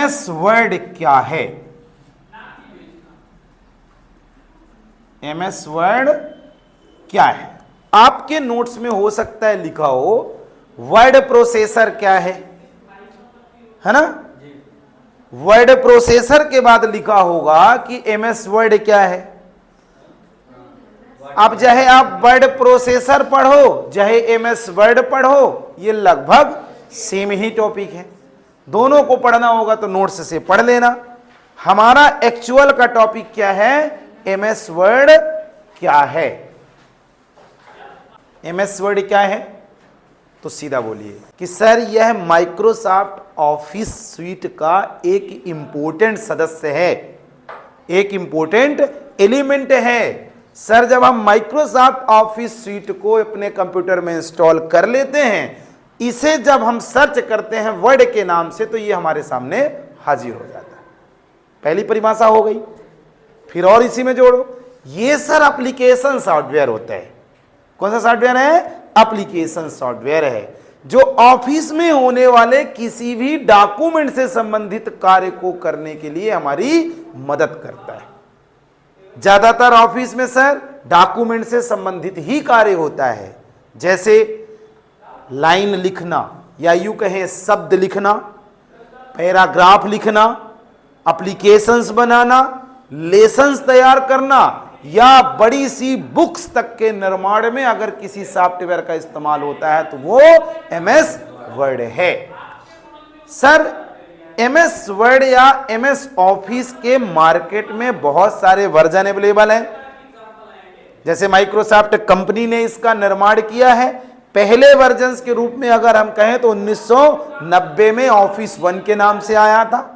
MS word क्या है? MS word क्या है? आपके नोट्स में हो सकता है लिखा हो वर्ड प्रोसेसर क्या है ना? वर्ड प्रोसेसर के बाद लिखा होगा कि एमएस वर्ड क्या है। अब चाहे आप वर्ड प्रोसेसर पढ़ो चाहे एमएस वर्ड पढ़ो, ये लगभग सेम ही टॉपिक है। दोनों को पढ़ना होगा तो नोट्स से पढ़ लेना। हमारा एक्चुअल का टॉपिक क्या है? एमएस वर्ड क्या है? एमएस वर्ड क्या है? तो सीधा बोलिए कि सर यह माइक्रोसॉफ्ट ऑफिस स्वीट का एक इंपॉर्टेंट सदस्य है, एक इंपॉर्टेंट एलिमेंट है। सर जब हम माइक्रोसॉफ्ट ऑफिस स्वीट को अपने कंप्यूटर में इंस्टॉल कर लेते हैं, इसे जब हम सर्च करते हैं वर्ड के नाम से, तो ये हमारे सामने हाजिर हो जाता है। पहली परिभाषा हो गई। फिर और इसी में जोड़ो, ये सर एप्लीकेशन सॉफ्टवेयर होता है। कौन सा सॉफ्टवेयर है? एप्लीकेशन सॉफ्टवेयर है, जो ऑफिस में होने वाले किसी भी डॉक्यूमेंट से संबंधित कार्य को करने के लिए हमारी मदद करता है। ज्यादातर ऑफिस में सर डॉक्यूमेंट से संबंधित ही कार्य होता है, जैसे लाइन लिखना या यूं कहें शब्द लिखना, पैराग्राफ लिखना, एप्लीकेशंस बनाना, लेसन्स तैयार करना, या बड़ी सी बुक्स तक के निर्माण में अगर किसी सॉफ्टवेयर का इस्तेमाल होता है तो वो एमएस वर्ड है। सर एमएस वर्ड या एमएस ऑफिस के मार्केट में बहुत सारे वर्जन अवेलेबल हैं। जैसे माइक्रोसॉफ्ट कंपनी ने इसका निर्माण किया है। पहले वर्जन्स के रूप में अगर हम कहें तो 1990 में ऑफिस 1 के नाम से आया था।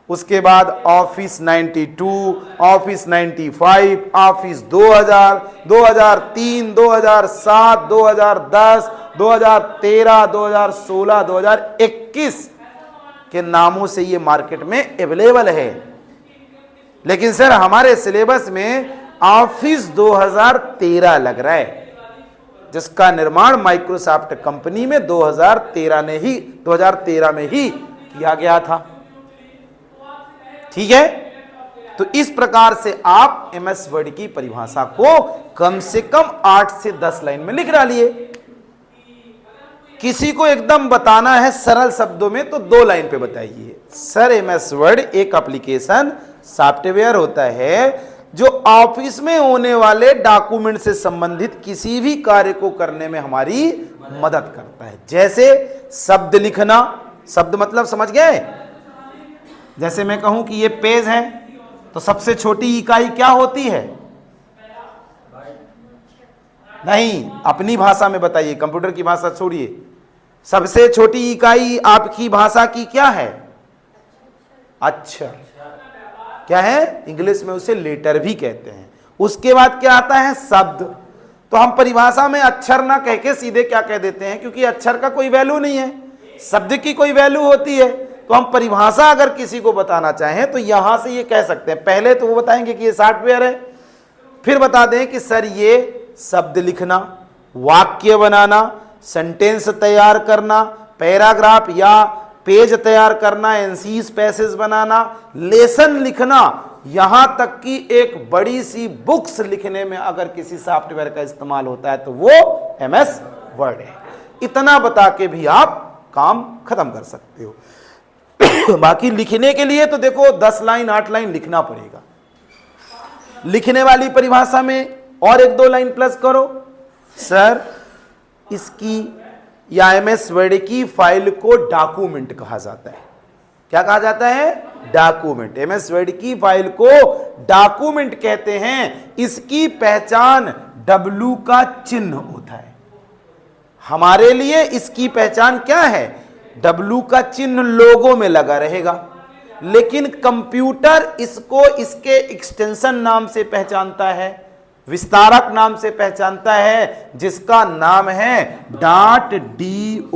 उसके बाद ऑफिस 92, ऑफिस 95, ऑफिस 2000, 2003, 2007, 2010, 2013, 2016, 2021 के नामों से ये मार्केट में अवेलेबल है। लेकिन सर हमारे सिलेबस में ऑफिस 2013 लग रहा है, जिसका निर्माण माइक्रोसॉफ्ट कंपनी में 2013 में ही किया गया था। ठीक है, तो इस प्रकार से आप एमएस वर्ड की परिभाषा को कम से कम 8 से 10 लाइन में लिख डालिए। किसी को एकदम बताना है सरल शब्दों में तो 2 लाइन पे बताइए। सर एमएस वर्ड एक एप्लीकेशन सॉफ्टवेयर होता है जो ऑफिस में होने वाले डॉक्यूमेंट से संबंधित किसी भी कार्य को करने में हमारी मदद करता है। जैसे शब्द लिखना, शब्द मतलब समझ गए? जैसे मैं कहूं कि ये पेज है तो सबसे छोटी इकाई क्या होती है? नहीं, अपनी भाषा में बताइए, कंप्यूटर की भाषा छोड़िए। सबसे छोटी इकाई आपकी भाषा की क्या है? अक्षर। क्या है? इंग्लिश में उसे लेटर भी कहते हैं। उसके बाद क्या आता है? शब्द। तो हम परिभाषा में अक्षर ना कह के सीधे क्या कह देते हैं, क्योंकि अक्षर का कोई वैल्यू नहीं है, शब्द की कोई वैल्यू होती है। तो हम परिभाषा अगर किसी को बताना चाहें तो यहां से ये कह सकते हैं। पहले तो वो बताएंगे कि ये सॉफ्टवेयर है, फिर बता दें कि सर ये शब्द लिखना, वाक्य बनाना, सेंटेंस तैयार करना, पैराग्राफ या पेज तैयार करना, एनसीज पैसेज बनाना, लेसन लिखना, यहां तक कि एक बड़ी सी बुक्स लिखने में अगर किसी सॉफ्टवेयर का इस्तेमाल होता है तो वो एमएस वर्ड है। इतना बता के भी आप काम खत्म कर सकते हो। बाकी लिखने के लिए तो देखो 10 लाइन 8 लाइन लिखना पड़ेगा। लिखने वाली परिभाषा में और 1-2 लाइन प्लस करो। सर इसकी या एमएस वर्ड की फाइल को डॉक्यूमेंट कहा जाता है। क्या कहा जाता है? डॉक्यूमेंट। एमएस वर्ड की फाइल को डॉक्यूमेंट कहते हैं। इसकी पहचान W का चिन्ह होता है। हमारे लिए इसकी पहचान क्या है? W का चिन्ह लोगो में लगा रहेगा, लेकिन कंप्यूटर इसको इसके एक्सटेंशन नाम से पहचानता है, विस्तारक नाम से पहचानता है, जिसका नाम है .docx।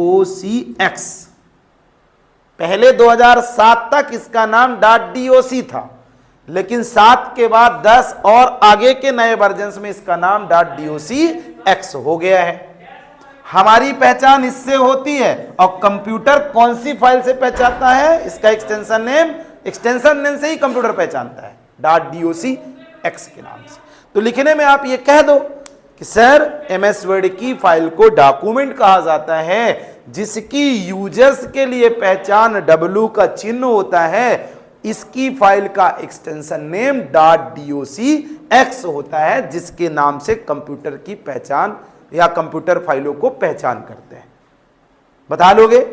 पहले 2007 तक इसका नाम .doc था, लेकिन 7 के बाद 10 और आगे के नए वर्जन्स में इसका नाम .docx हो गया है। हमारी पहचान इससे होती है। और कंप्यूटर कौन सी फाइल से पहचानता है? इसका एक्सटेंशन नेम से ही कंप्यूटर पहचानता है, .docx के नाम से। तो लिखने में आप ये कह दो कि सर MS वर्ड की फाइल को डॉक्यूमेंट कहा जाता है जिसकी यूजर्स के लिए पहचान W का चिन्ह होता है। इसकी फाइल का एक्सटेंशन नेम .docx होता है, जिसके नाम से कंप्यूटर की पहचान या कंप्यूटर फाइलों को पहचान करते हैं। बता लोगे?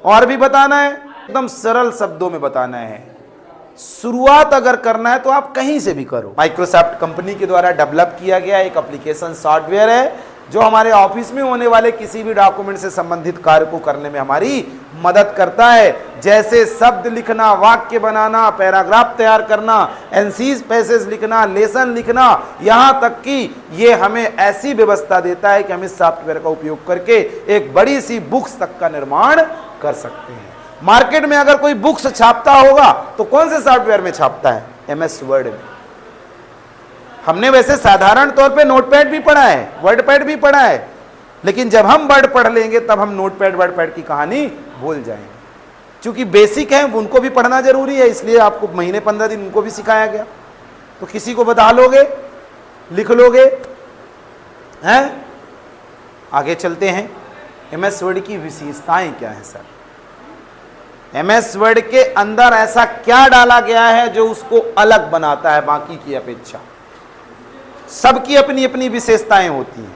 और भी बताना है? एकदम सरल शब्दों में बताना है। शुरुआत अगर करना है तो आप कहीं से भी करो। माइक्रोसॉफ्ट कंपनी के द्वारा डेवलप किया गया एक एप्लीकेशन सॉफ्टवेयर है जो हमारे ऑफिस में होने वाले किसी भी डॉक्यूमेंट से संबंधित कार्य को करने में हमारी मदद करता है। जैसे शब्द लिखना, वाक्य बनाना, पैराग्राफ तैयार करना, एनसीज पैसेज लिखना, लेसन लिखना, यहां तक कि ये हमें ऐसी व्यवस्था देता है कि हम इस सॉफ्टवेयर का उपयोग करके एक बड़ी सी बुक्स तक का निर्माण कर सकते हैं। मार्केट में अगर कोई बुक्स छापता होगा तो कौन से सॉफ्टवेयर में छापता है? MS वर्ड में। हमने वैसे साधारण तौर पे नोटपैड भी पढ़ा है, वर्डपैड भी पढ़ा है, लेकिन जब हम वर्ड पढ़ लेंगे तब हम नोटपैड वर्डपैड की कहानी भूल जाएंगे। क्योंकि बेसिक है उनको भी पढ़ना जरूरी है, इसलिए आपको महीने 15 दिन उनको भी सिखाया गया। तो किसी को बता लोगे, लिख लोगे हैं? आगे चलते हैं। MS वर्ड की विशेषताएं क्या है सर? MS वर्ड के अंदर ऐसा क्या डाला गया है जो उसको अलग बनाता है बाकी की अपेक्षा? सबकी अपनी अपनी विशेषताएं होती हैं,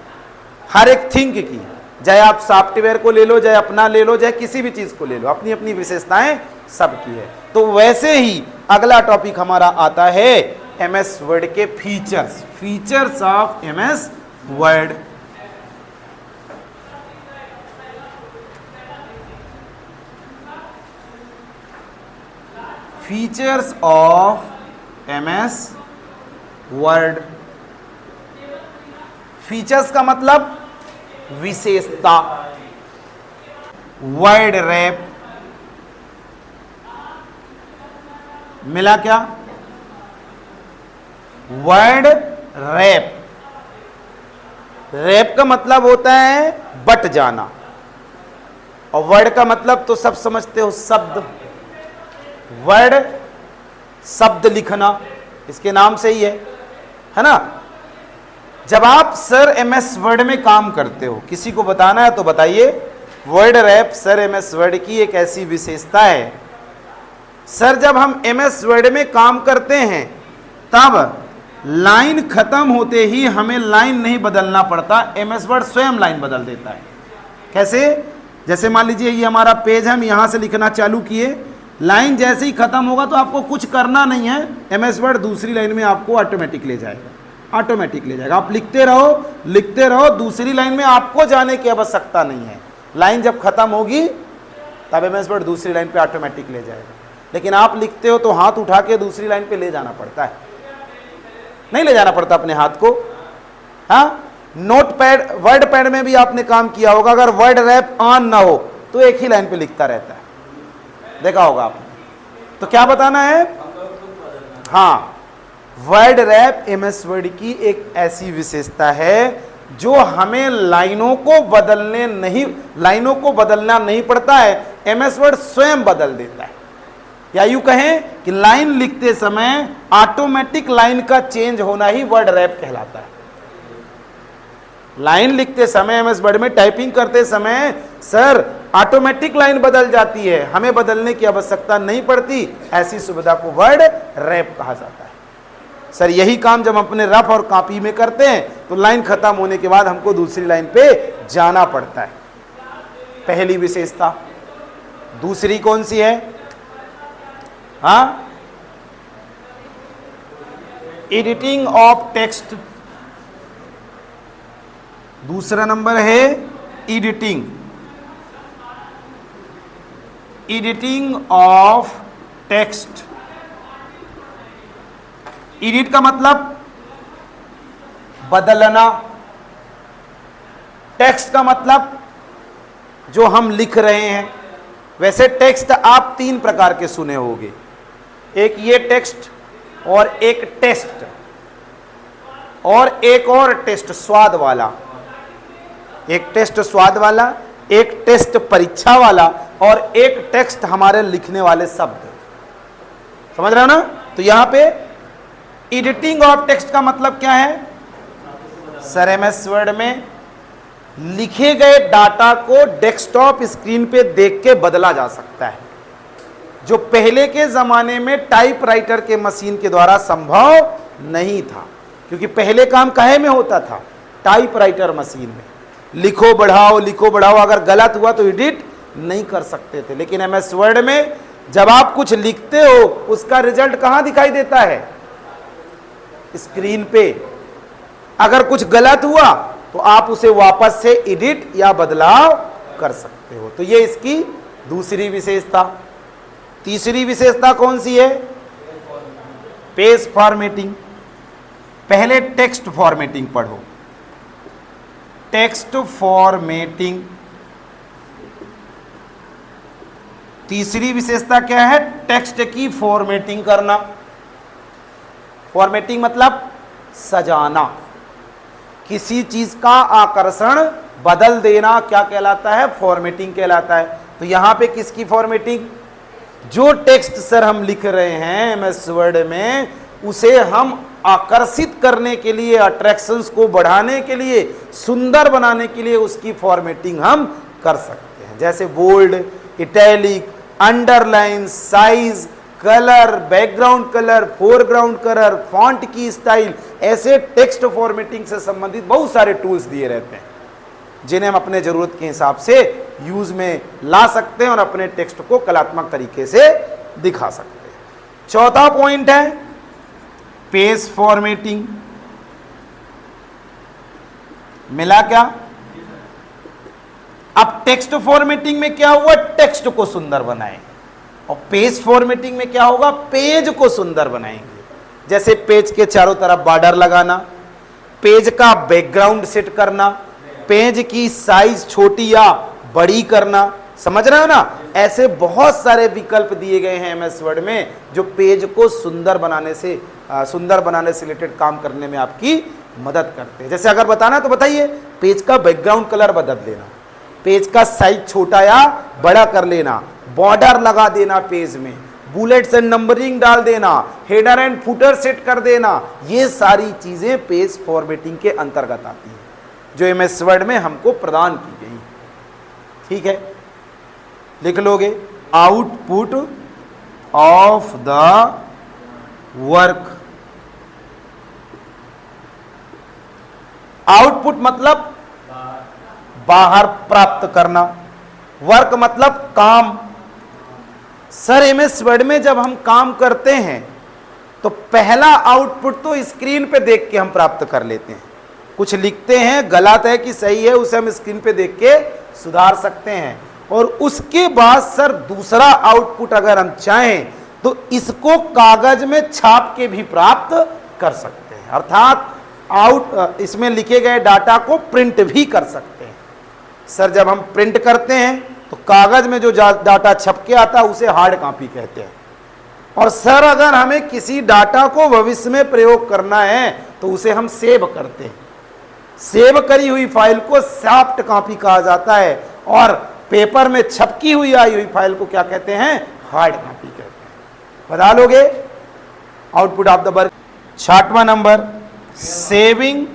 हर एक थिंग की। चाहे आप सॉफ्टवेयर को ले लो, चाहे अपना ले लो, चाहे किसी भी चीज को ले लो, अपनी अपनी विशेषताएं सबकी है। तो वैसे ही अगला टॉपिक हमारा आता है MS वर्ड के features. Features of MS word. Features of MS word. Features का मतलब विशेषता। वर्ड रैप मिला क्या? Word rap. रैप का मतलब होता है बट जाना, और वर्ड का मतलब तो सब समझते हो, शब्द। वर्ड शब्द लिखना, इसके नाम से ही है ना? जब आप सर MS वर्ड में काम करते हो, किसी को बताना है तो बताइए। Word rap sir MS word की एक ऐसी विशेषता है। सर जब हम MS वर्ड में काम करते हैं तब लाइन खत्म होते ही हमें लाइन नहीं बदलना पड़ता, MS वर्ड स्वयं लाइन बदल देता है। कैसे? जैसे मान लीजिए ये हमारा पेज है, हम यहां से लिखना चालू किए, लाइन जैसे ही खत्म होगा तो आपको कुछ करना नहीं है, MS वर्ड दूसरी लाइन में आपको ऑटोमेटिक ले जाएगा, ऑटोमेटिक ले जाएगा। आप लिखते रहो, दूसरी लाइन में आपको जाने की आवश्यकता नहीं है। लाइन जब खत्म होगी तब MS वर्ड दूसरी लाइन पे ऑटोमेटिक ले जाएगा। लेकिन आप लिखते हो तो हाथ उठा के दूसरी लाइन पे ले जाना पड़ता है, नहीं ले जाना पड़ता अपने हाथ को। हाँ, नोटपैड वर्ड पैड में भी आपने काम किया होगा, अगर वर्ड रैप ऑन ना हो तो एक ही लाइन पे लिखता रहता है, देखा होगा आपने। तो क्या बताना है? हाँ, वर्ड रैप MS वर्ड की एक ऐसी विशेषता है जो हमें लाइनों को बदलना नहीं पड़ता है, MS वर्ड स्वयं बदल देता है। या यूं कहें कि लाइन लिखते समय ऑटोमेटिक लाइन का चेंज होना ही वर्ड रैप कहलाता है। लाइन लिखते समय MS वर्ड में टाइपिंग करते समय सर ऑटोमेटिक लाइन बदल जाती है, हमें बदलने की आवश्यकता नहीं पड़ती, ऐसी सुविधा को वर्ड रैप कहा जाता है। सर यही काम जब अपने रफ और कॉपी में करते हैं तो लाइन खत्म होने के बाद हमको दूसरी लाइन पे जाना पड़ता है। पहली विशेषता। दूसरी कौन सी है? हाँ, एडिटिंग ऑफ टेक्स्ट। दूसरा नंबर है एडिटिंग ऑफ टेक्स्ट। एडिट का मतलब बदलना, टेक्स्ट का मतलब जो हम लिख रहे हैं। वैसे टेक्स्ट आप 3 प्रकार के सुने होंगे, एक ये टेक्स्ट और एक टेस्ट और एक और टेस्ट स्वाद वाला। एक टेस्ट स्वाद वाला, एक टेस्ट परीक्षा वाला, और एक टेक्स्ट हमारे लिखने वाले शब्द। समझ रहे हो ना? तो यहां पे एडिटिंग ऑफ टेक्स्ट का मतलब क्या है? सर एमएस वर्ड में लिखे गए डाटा को डेस्कटॉप स्क्रीन पे देख के बदला जा सकता है, जो पहले के जमाने में टाइपराइटर के मशीन के द्वारा संभव नहीं था। क्योंकि पहले काम काहे में होता था? टाइपराइटर मशीन में। लिखो बढ़ाओ, अगर गलत हुआ तो एडिट नहीं कर सकते थे। लेकिन एमएस वर्ड में जब आप कुछ लिखते हो, उसका रिजल्ट कहां दिखाई देता है? स्क्रीन पे। अगर कुछ गलत हुआ तो आप उसे वापस से एडिट या बदलाव कर सकते हो। तो ये इसकी दूसरी विशेषता। तीसरी विशेषता कौन सी है? Page formatting. पहले टेक्स्ट फॉर्मेटिंग पढ़ो। Text formatting. तीसरी विशेषता क्या है? टेक्स्ट की फॉर्मेटिंग करना। फॉर्मेटिंग मतलब सजाना, किसी चीज का आकर्षण बदल देना क्या कहलाता है? फॉर्मेटिंग कहलाता है। तो यहां पे किसकी फॉर्मेटिंग? जो टेक्स्ट सर हम लिख रहे हैं एमएस वर्ड में, उसे हम आकर्षित करने के लिए, अट्रैक्शंस को बढ़ाने के लिए, सुंदर बनाने के लिए उसकी फॉर्मेटिंग हम कर सकते हैं। जैसे bold, italic, underline, size, colour, background colour, foreground colour, font की स्टाइल, ऐसे टेक्स्ट फॉर्मेटिंग से संबंधित बहुत सारे टूल्स दिए रहते हैं, जिन्हें हम अपने जरूरत के हिसाब से यूज में ला सकते हैं और अपने टेक्स्ट को कलात्मक तरीके से दिखा सकते हैं। चौथा पॉइंट है पेज फॉर्मेटिंग। मिला क्या? अब टेक्स्ट फॉर्मेटिंग में क्या हुआ? टेक्स्ट को सुंदर बनाएं। और पेज फॉर्मेटिंग में क्या होगा? पेज को सुंदर बनाएंगे। जैसे पेज के चारों तरफ बॉर्डर लगाना, पेज का बैकग्राउंड सेट करना, पेज की साइज छोटी या बड़ी करना। समझ रहे हो ना? ऐसे बहुत सारे विकल्प दिए गए हैं एमएस वर्ड में, जो पेज को सुंदर बनाने से रिलेटेड काम करने में आपकी मदद करते हैं। जैसे अगर बताना तो बताइए, पेज का बैकग्राउंड कलर बदल देना, पेज का साइज छोटा या बड़ा कर लेना, बॉर्डर लगा देना पेज में, बुलेट्स एंड नंबरिंग डाल देना, हेडर एंड फुटर सेट कर देना। ये सारी चीजें पेज फॉर्मेटिंग के अंतर्गत आती हैं, जो एमएस वर्ड में हमको प्रदान की गई। ठीक है, लिख लोगे output of the work. Output मतलब बाहर प्राप्त करना, वर्क मतलब काम। सर एमएस वर्ड में जब हम काम करते हैं तो पहला आउटपुट तो स्क्रीन पे देख के हम प्राप्त कर लेते हैं। कुछ लिखते हैं, गलत है कि सही है, उसे हम स्क्रीन पे देख के सुधार सकते हैं। और उसके बाद सर दूसरा आउटपुट अगर हम चाहें तो इसको कागज में छाप के भी प्राप्त कर सकते हैं। अर्थात इसमें लिखे गए डाटा को प्रिंट भी कर सकते हैं। सर जब हम प्रिंट करते हैं तो कागज में जो डाटा छप के आता है उसे हार्ड कॉपी कहते हैं। और सर अगर हमें किसी डाटा को भविष्य में प्रयोग करना है तो उसे हम सेव करते हैं। सेव करी हुई फाइल को सॉफ्ट कॉपी कहा जाता है, और पेपर में छपकी हुई आई हुई फाइल को क्या कहते हैं? हार्ड कॉपी कहते हैं। बता लोगे आउटपुट ऑफ द वर्क। 6वां नंबर सेविंग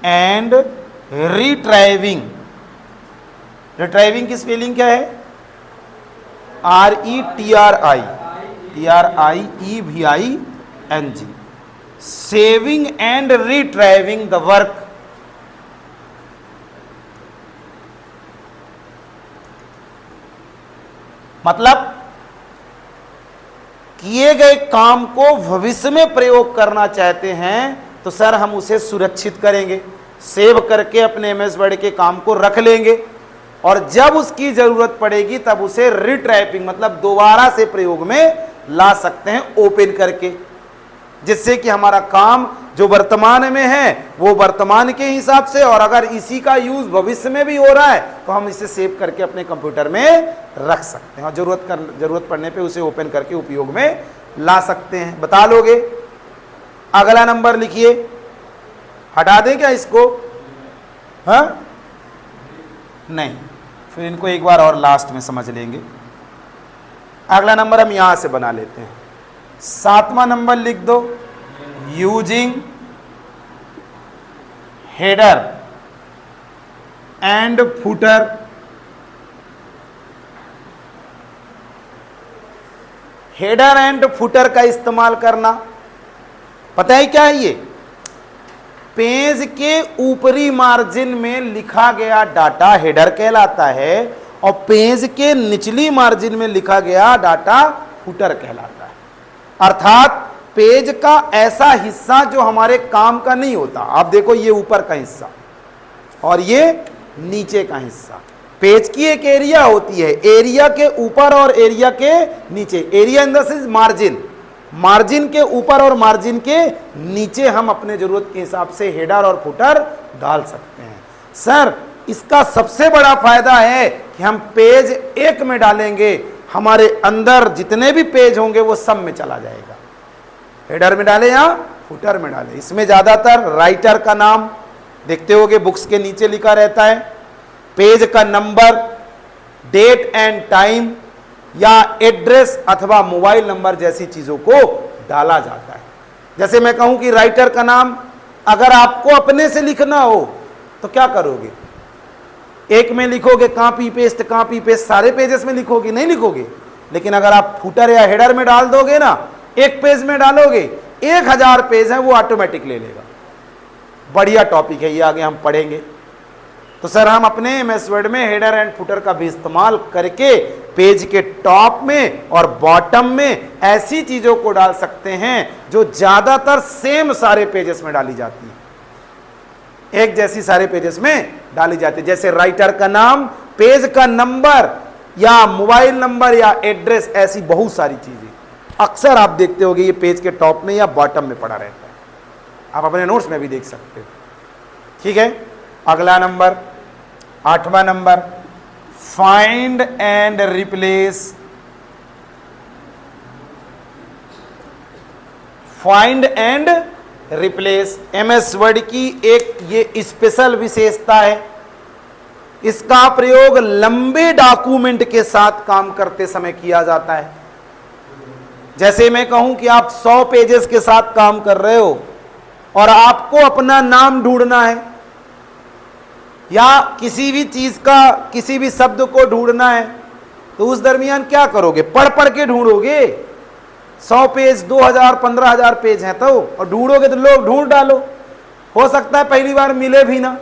एंड रिट्राइविंग। रिट्राइविंग की स्पेलिंग क्या है? RETRIEVING। Saving and retrieving the work. मतलब किए गए काम को भविष्य में प्रयोग करना चाहते हैं तो सर हम उसे सुरक्षित करेंगे, सेव करके अपने एमएस वर्ड के काम को रख लेंगे, और जब उसकी जरूरत पड़ेगी तब उसे रिट्राइपिंग मतलब दोबारा से प्रयोग में ला सकते हैं ओपन करके, जिससे कि हमारा काम जो वर्तमान में है वो वर्तमान के हिसाब से, और अगर इसी का यूज भविष्य में भी हो रहा है तो हम इसे सेव करके अपने कंप्यूटर में रख सकते हैं और जरूरत पड़ने पे उसे ओपन करके उपयोग में ला सकते हैं। बता लोगे अगला नंबर लिखिए, हटा दें क्या इसको? हाँ नहीं, फिर इनको एक बार और लास्ट में समझ लेंगे। अगला नंबर हम यहां से बना लेते हैं। 7वां नंबर लिख दो, using header and footer header and footer का इस्तेमाल करना। पता है क्या है ये? पेज के ऊपरी मार्जिन में लिखा गया डाटा हेडर कहलाता है और पेज के निचली मार्जिन में लिखा गया डाटा फुटर कहलाता है। अर्थात पेज का ऐसा हिस्सा जो हमारे काम का नहीं होता। आप देखो, ये ऊपर का हिस्सा और ये नीचे का हिस्सा। पेज की एक एरिया होती है, एरिया के ऊपर और एरिया के नीचे। Area in the sense margin, margin के ऊपर और मार्जिन के नीचे हम अपने जरूरत के हिसाब से हेडर और फुटर डाल सकते हैं। सर, इसका सबसे बड़ा फायदा है कि हम पेज एक में डालेंगे, हमारे अंदर जितने भी पेज होंगे वो सब में चला जाएगा। हेडर में डाले या फुटर में डाले। इसमें ज्यादातर राइटर का नाम देखते होगे, बुक्स के नीचे लिखा रहता है, पेज का नंबर, डेट एंड टाइम या एड्रेस अथवा मोबाइल नंबर जैसी चीजों को डाला जाता है। जैसे मैं कहूं कि राइटर का नाम अगर आपको अपने से लिखना हो तो क्या करोगे? एक में लिखोगे, कॉपी पेस्ट सारे पेजेस में लिखोगे? नहीं लिखोगे। लेकिन अगर आप फुटर या हेडर में डाल दोगे ना, एक पेज में डालोगे, 1000 पेज है वो ऑटोमेटिक ले लेगा। बढ़िया टॉपिक है ये, आगे हम पढ़ेंगे। तो सर, हम अपने एमएस वर्ड में हेडर एंड फुटर का भी इस्तेमाल करके पेज के टॉप में और बॉटम में ऐसी चीजों को डाल सकते हैं जो ज्यादातर सेम सारे पेजेस में डाली जाती है, एक जैसी सारे पेजेस में डाली जाती है। जैसे राइटर का नाम, पेज का नंबर या मोबाइल नंबर या एड्रेस, ऐसी बहुत सारी चीजें अक्सर आप देखते होगे ये पेज के टॉप में या बॉटम में पड़ा रहता है। आप अपने नोट्स में भी देख सकते हो। ठीक है, अगला नंबर, 8वां नंबर, find and replace. Find and replace MS Word की एक ये स्पेशल विशेषता है। इसका प्रयोग लंबे डॉक्यूमेंट के साथ काम करते समय किया जाता है। जैसे मैं कहूं कि आप 100 पेजेस के साथ काम कर रहे हो और आपको अपना नाम ढूंढना है या किसी भी चीज का, किसी भी शब्द को ढूंढना है, तो उस दरमियान क्या करोगे? पढ़ पढ़ के ढूंढोगे। 100 पेज, 2000, 15000 पेज हैं तो, और ढूंढोगे तो लोग ढूंढ डालो। हो सकता है पहली बार मिले भी ना,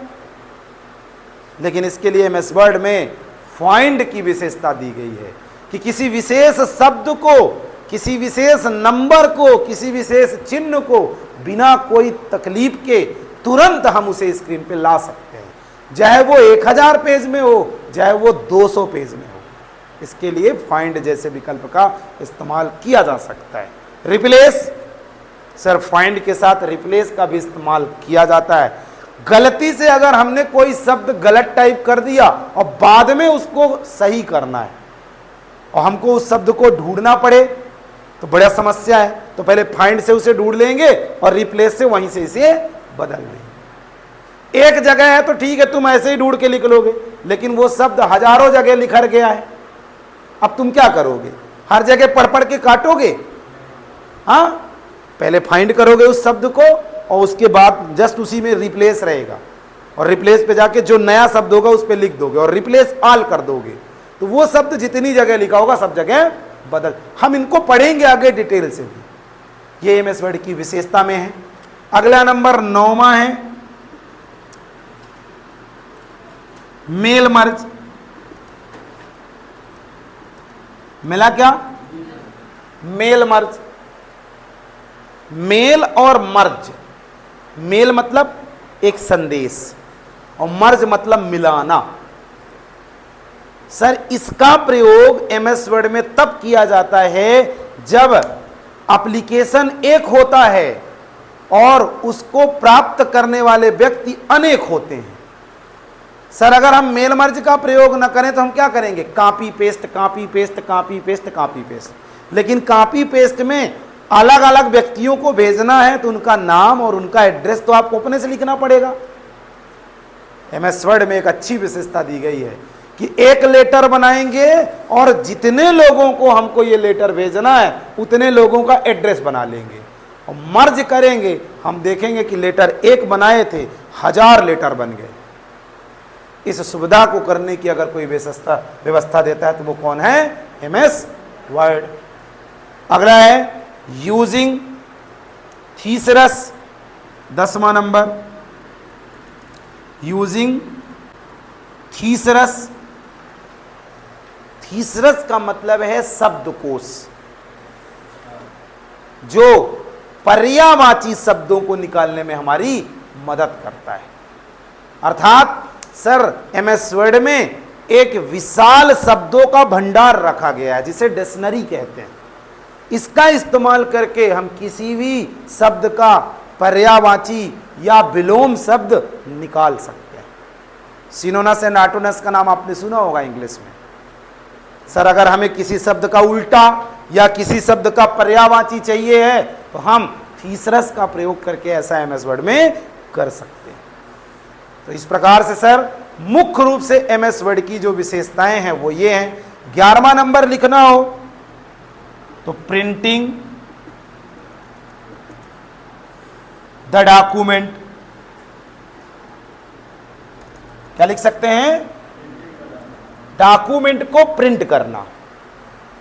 लेकिन इसके लिए एमएस वर्ड में फाइंड की विशेषता दी गई है कि किसी विशेष शब्द को, किसी विशेष नंबर को, किसी विशेष चिन्ह को बिना कोई तकलीफ के तुरंत हम उसे स्क्रीन पे ला सकते हैं, चाहे वो 1000 पेज में हो, चाहे वो 200 पेज में हो। इसके लिए फाइंड जैसे विकल्प का इस्तेमाल किया जा सकता है। रिप्लेस, सर फाइंड के साथ रिप्लेस का भी इस्तेमाल किया जाता है। गलती से अगर हमने कोई शब्द गलत टाइप कर दिया और बाद में उसको सही करना है और हमको उस शब्द को ढूंढना पड़े तो बड़ा समस्या है। तो पहले फाइंड से उसे ढूंढ लेंगे और रिप्लेस से वहीं से इसे बदल लेंगे। एक जगह है तो ठीक है, तुम ऐसे ही ढूंढ के लिख लोगे, लेकिन वो शब्द हजारों जगह लिखा गया है। अब तुम क्या करोगे? हर जगह पढ़ पढ़ के काटोगे? हाँ, पहले फाइंड करोगे उस शब्द को और उसके बाद जस्ट उसी में रिप्लेस रहेगा, और रिप्लेस पे जाके जो नया शब्द होगा उस पर लिख दोगे और रिप्लेस ऑल कर दोगे, तो वो शब्द जितनी जगह लिखा होगा सब जगह बदल। हम इनको पढ़ेंगे आगे डिटेल से भी, ये एमएस वर्ड की विशेषता में है। अगला नंबर 9वां है मेल मर्ज। मिला क्या? Mail merge. मेल और मर्ज, मेल मतलब एक संदेश और मर्ज मतलब मिलाना। सर, इसका प्रयोग एमएस वर्ड में तब किया जाता है जब एप्लीकेशन एक होता है और उसको प्राप्त करने वाले व्यक्ति अनेक होते हैं। सर, अगर हम मेल मर्ज का प्रयोग न करें तो हम क्या करेंगे? Copy paste, copy paste, copy paste, copy paste. लेकिन कॉपी पेस्ट में अलग अलग व्यक्तियों को भेजना है तो उनका नाम और उनका एड्रेस तो आपको अपने से लिखना पड़ेगा। एमएस वर्ड में एक अच्छी विशेषता दी गई है कि एक लेटर बनाएंगे और जितने लोगों को हमको ये लेटर भेजना है उतने लोगों का एड्रेस बना लेंगे और मर्ज करेंगे। हम देखेंगे कि लेटर एक बनाए थे, 1000 लेटर बन गए। इस सुविधा को करने की अगर कोई व्यवस्था देता है तो वो कौन है? MS word. अगला है यूजिंग थीसरस, 10वां नंबर, यूजिंग थीसरस। थीसरस का मतलब है शब्दकोश, जो पर्यायवाची शब्दों को निकालने में हमारी मदद करता है। अर्थात सर एमएस वर्ड में एक विशाल शब्दों का भंडार रखा गया है जिसे डिक्शनरी कहते हैं। इसका इस्तेमाल करके हम किसी भी शब्द का पर्यायवाची या विलोम शब्द निकाल सकते हैं। सिनोनस एंड ऑंटोनस का नाम आपने सुना होगा इंग्लिश में। सर अगर हमें किसी शब्द का उल्टा या किसी शब्द का पर्यायवाची चाहिए है तो हम थीसरस का प्रयोग करके ऐसा एमएस वर्ड में कर सकते हैं। तो इस प्रकार से सर मुख्य रूप से एमएस वर्ड की जो विशेषताएं हैं वो ये हैं। 11वां नंबर लिखना हो तो प्रिंटिंग द डॉक्यूमेंट। क्या लिख सकते हैं? डॉक्यूमेंट को प्रिंट करना।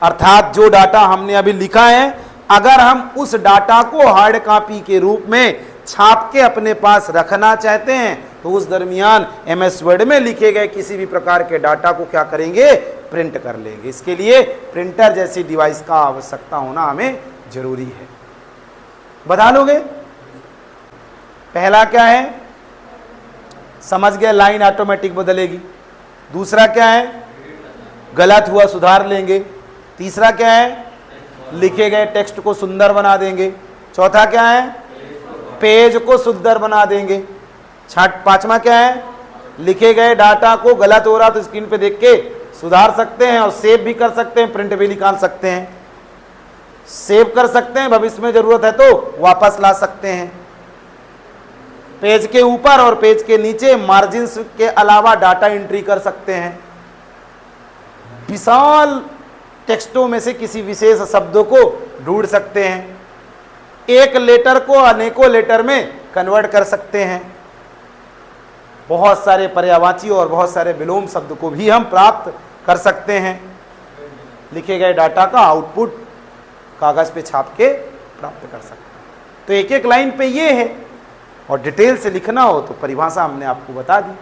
अर्थात जो डाटा हमने अभी लिखा है, अगर हम उस डाटा को हार्ड कॉपी के रूप में छाप के अपने पास रखना चाहते हैं तो उस दरमियान एमएस वर्ड में लिखे गए किसी भी प्रकार के डाटा को क्या करेंगे? प्रिंट कर लेंगे। इसके लिए प्रिंटर जैसी डिवाइस का आवश्यकता होना हमें जरूरी है। बता लोगे? पहला क्या है? समझ गए, लाइन ऑटोमेटिक बदलेगी। दूसरा क्या है? गलत हुआ सुधार लेंगे। तीसरा क्या है? लिखे गए टेक्स्ट को सुंदर बना देंगे। चौथा क्या है? पेज को सुंदर बना देंगे। पांचवा क्या है? लिखे गए डाटा को गलत हो रहा तो स्क्रीन पे देख के सुधार सकते हैं और सेव भी कर सकते हैं, प्रिंट भी निकाल सकते हैं। सेव कर सकते हैं, भविष्य में जरूरत है तो वापस ला सकते हैं। पेज के ऊपर और पेज के नीचे मार्जिन्स के अलावा डाटा एंट्री कर सकते हैं। विशाल टेक्स्टों में से किसी विशेष शब्दों को ढूंढ सकते हैं। एक लेटर को अनेकों लेटर में कन्वर्ट कर सकते हैं। बहुत सारे पर्यायवाची और बहुत सारे विलोम शब्द को भी हम प्राप्त कर सकते हैं। लिखे गए डाटा का आउटपुट कागज पे छाप के प्राप्त कर सकते हैं। तो एक एक लाइन पे ये है, और डिटेल से लिखना हो तो परिभाषा हमने आपको बता दी।